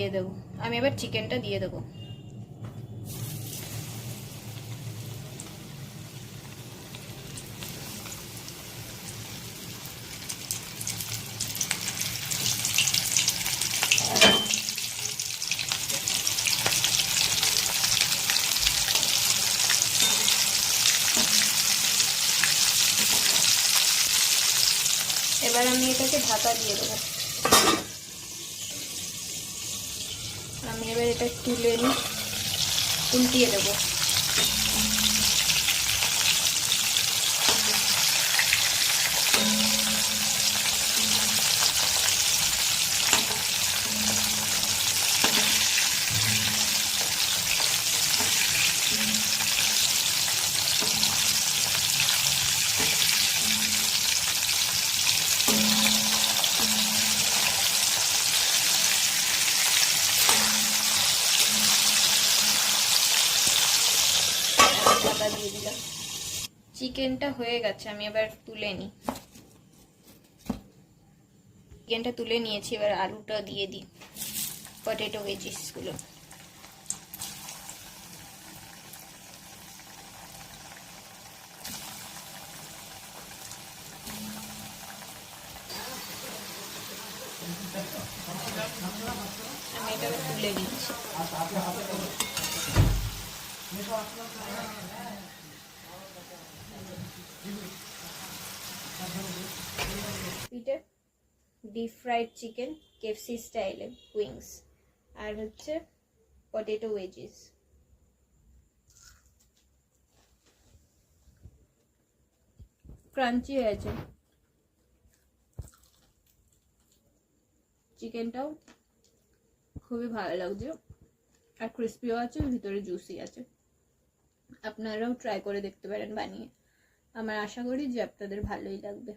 দিয়ে দেবো। আমি এবার চিকেনটা দিয়ে দেবো। এবার আমি এটাকে ঢাকা দিয়ে দেবো। আমি এবার এটা তুলে নিই, উল্টিয়ে দেবো। ঢাকা দিয়ে দিলাম। চিকেনটা হয়ে গেছে, আমি এবার তুলে নিই। চিকেনটা তুলে নিয়েছি, এবার আলুটা দিয়ে দিই, পটেটো ভেজিসগুলো। আমি এটা তুলে দিচ্ছি। ডিপ ফ্রাইড চিকেন কেএফসি স্টাইলে উইংস, আর হচ্ছে পটেটো ওয়েজিস। ক্রাঞ্চি হয়েছে, চিকেনটাও খুবই ভালো লাগছে, আর ক্রিস্পিও আছে, ভিতরে জুসি আছে। আপনারাও ট্রাই করে দেখতে পারেন বানিয়ে। আমার আশা করি যে আপনাদের ভালোই লাগবে।